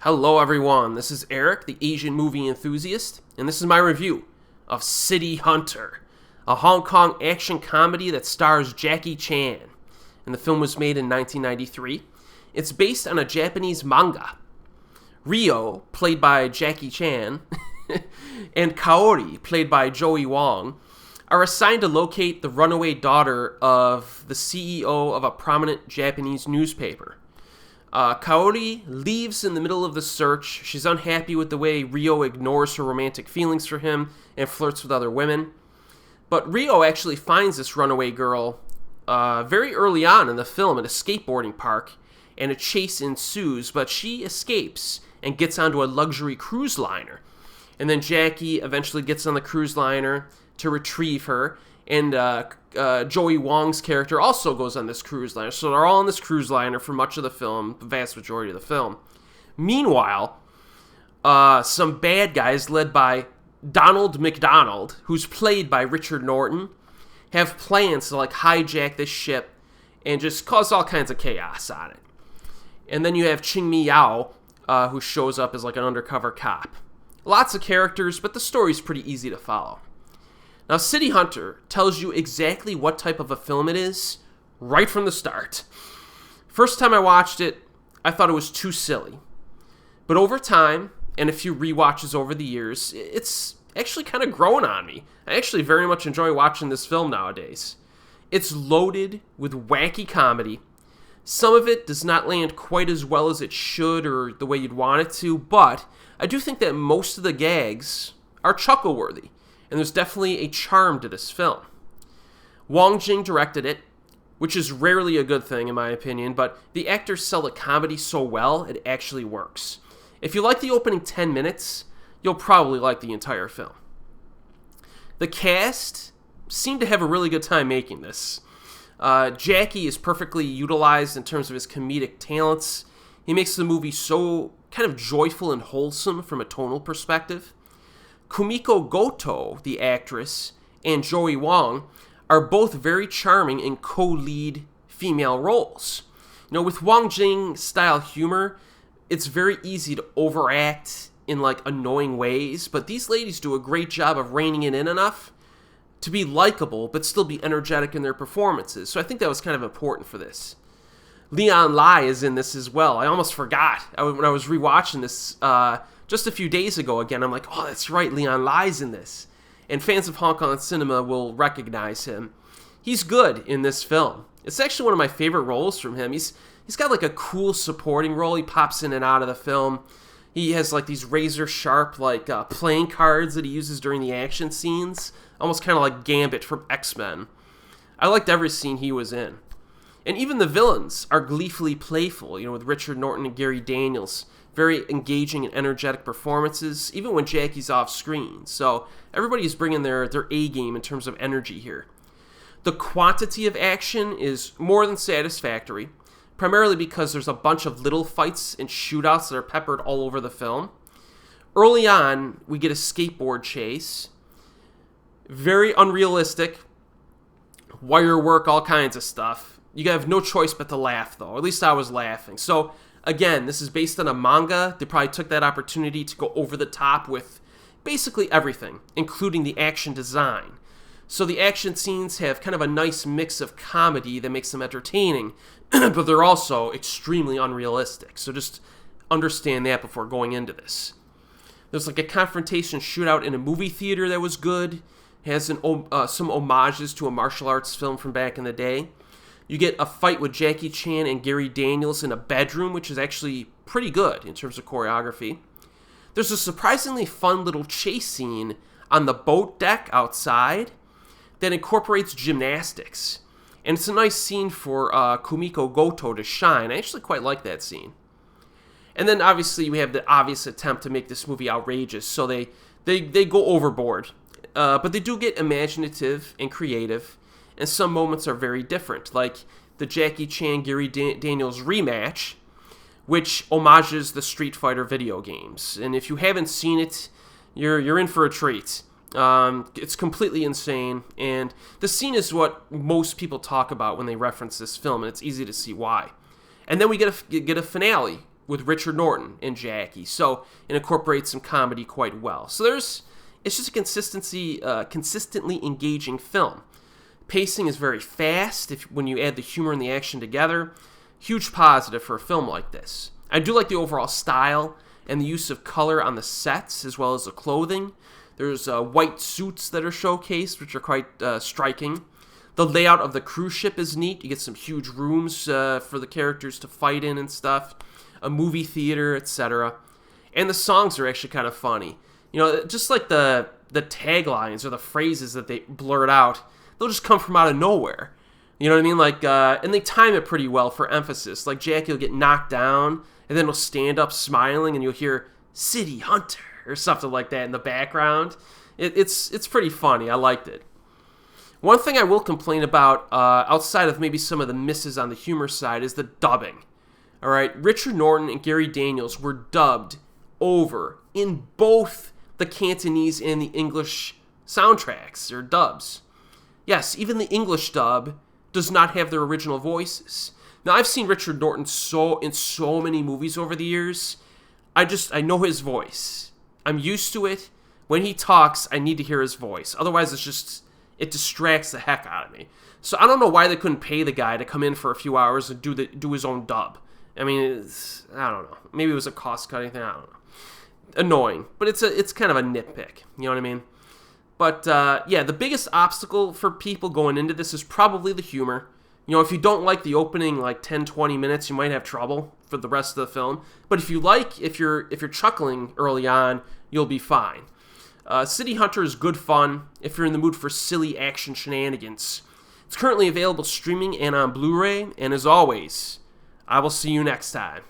Hello everyone, this is Erik, the Asian movie enthusiast, and this is my review of City Hunter, a Hong Kong action comedy that stars Jackie Chan, and the film was made in 1993. It's based on a Japanese manga. Ryo, played by Jackie Chan, and Kaori, played by Joey Wong, are assigned to locate the runaway daughter of the CEO of a prominent Japanese newspaper. Kaori leaves in the middle of the search. She's unhappy with the way Ryo ignores her romantic feelings for him and flirts with other women. But Ryo actually finds this runaway girl very early on in the film at a skateboarding park, and a chase ensues, but she escapes and gets onto a luxury cruise liner. And then Jackie eventually gets on the cruise liner to retrieve her, and Joey Wong's character also goes on this cruise liner. So they're all on this cruise liner for much of the film, the vast majority of the film. Meanwhile, some bad guys led by Donald MacDonald, who's played by Richard Norton, have plans to hijack this ship and just cause all kinds of chaos on it. And then you have Chingmy Yau, who shows up as an undercover cop. Lots of characters, but the story's pretty easy to follow. Now, City Hunter tells you exactly what type of a film it is right from the start. First time I watched it, I thought it was too silly. But over time, and a few rewatches over the years, it's actually kind of grown on me. I actually very much enjoy watching this film nowadays. It's loaded with wacky comedy. Some of it does not land quite as well as it should or the way you'd want it to, but I do think that most of the gags are chuckle-worthy. And there's definitely a charm to this film. Wong Jing directed it, which is rarely a good thing in my opinion, but the actors sell the comedy so well, it actually works. If you like the opening 10 minutes, you'll probably like the entire film. The cast seemed to have a really good time making this. Jackie is perfectly utilized in terms of his comedic talents. He makes the movie so kind of joyful and wholesome from a tonal perspective. Kumiko Goto, the actress, and Joey Wong are both very charming in co-lead female roles. You know, with Wong Jing style humor, it's very easy to overact in annoying ways, but these ladies do a great job of reining it in enough to be likable but still be energetic in their performances. So I think that was kind of important for this. Leon Lai is in this as well. I almost forgot when I was rewatching this just a few days ago again. I'm like, oh, that's right, Leon Lai's in this. And fans of Hong Kong cinema will recognize him. He's good in this film. It's actually one of my favorite roles from him. He's got a cool supporting role. He pops in and out of the film. He has these razor sharp playing cards that he uses during the action scenes. Almost kind of like Gambit from X-Men. I liked every scene he was in. And even the villains are gleefully playful, with Richard Norton and Gary Daniels. Very engaging and energetic performances, even when Jackie's off screen. So everybody's bringing their A game in terms of energy here. The quantity of action is more than satisfactory, primarily because there's a bunch of little fights and shootouts that are peppered all over the film. Early on, we get a skateboard chase. Very unrealistic. Wire work, all kinds of stuff. You have no choice but to laugh, though. At least I was laughing. So again, this is based on a manga. They probably took that opportunity to go over the top with basically everything, including the action design. So the action scenes have kind of a nice mix of comedy that makes them entertaining, but they're also extremely unrealistic. So just understand that before going into this. There's a confrontation shootout in a movie theater that was good. It has some homages to a martial arts film from back in the day. You get a fight with Jackie Chan and Gary Daniels in a bedroom, which is actually pretty good in terms of choreography. There's a surprisingly fun little chase scene on the boat deck outside that incorporates gymnastics. And it's a nice scene for Kumiko Goto to shine. I actually quite like that scene. And then obviously we have the obvious attempt to make this movie outrageous, so they go overboard. But they do get imaginative and creative. And some moments are very different, like the Jackie Chan Gary Daniels rematch, which homages the Street Fighter video games. And if you haven't seen it, you're in for a treat. It's completely insane, and the scene is what most people talk about when they reference this film, and it's easy to see why. And then we get a finale with Richard Norton and Jackie. So it incorporates some comedy quite well. So it's just a consistently engaging film. Pacing is very fast when you add the humor and the action together. Huge positive for a film like this. I do like the overall style and the use of color on the sets as well as the clothing. There's white suits that are showcased, which are quite striking. The layout of the cruise ship is neat. You get some huge rooms for the characters to fight in and stuff. A movie theater, etc. And the songs are actually kind of funny. You know, just like the taglines or the phrases that they blurt out, they'll just come from out of nowhere. You know what I mean? Like, and they time it pretty well for emphasis. Like, Jackie will get knocked down, and then he'll stand up smiling, and you'll hear City Hunter or something like that in the background. It's pretty funny. I liked it. One thing I will complain about, outside of maybe some of the misses on the humor side, is the dubbing. All right, Richard Norton and Gary Daniels were dubbed over in both the Cantonese and the English soundtracks or dubs. Yes, even the English dub does not have their original voices. Now, I've seen Richard Norton in so many movies over the years. I know his voice. I'm used to it. When he talks, I need to hear his voice. Otherwise, it distracts the heck out of me. So I don't know why they couldn't pay the guy to come in for a few hours and do his own dub. I mean, I don't know. Maybe it was a cost-cutting thing. I don't know. Annoying, but it's kind of a nitpick. You know what I mean? But yeah, the biggest obstacle for people going into this is probably the humor. You know, if you don't like the opening like 10-20 minutes, you might have trouble for the rest of the film. But if you're chuckling early on, you'll be fine. City Hunter is good fun if you're in the mood for silly action shenanigans. It's currently available streaming and on Blu-ray, and as always, I will see you next time.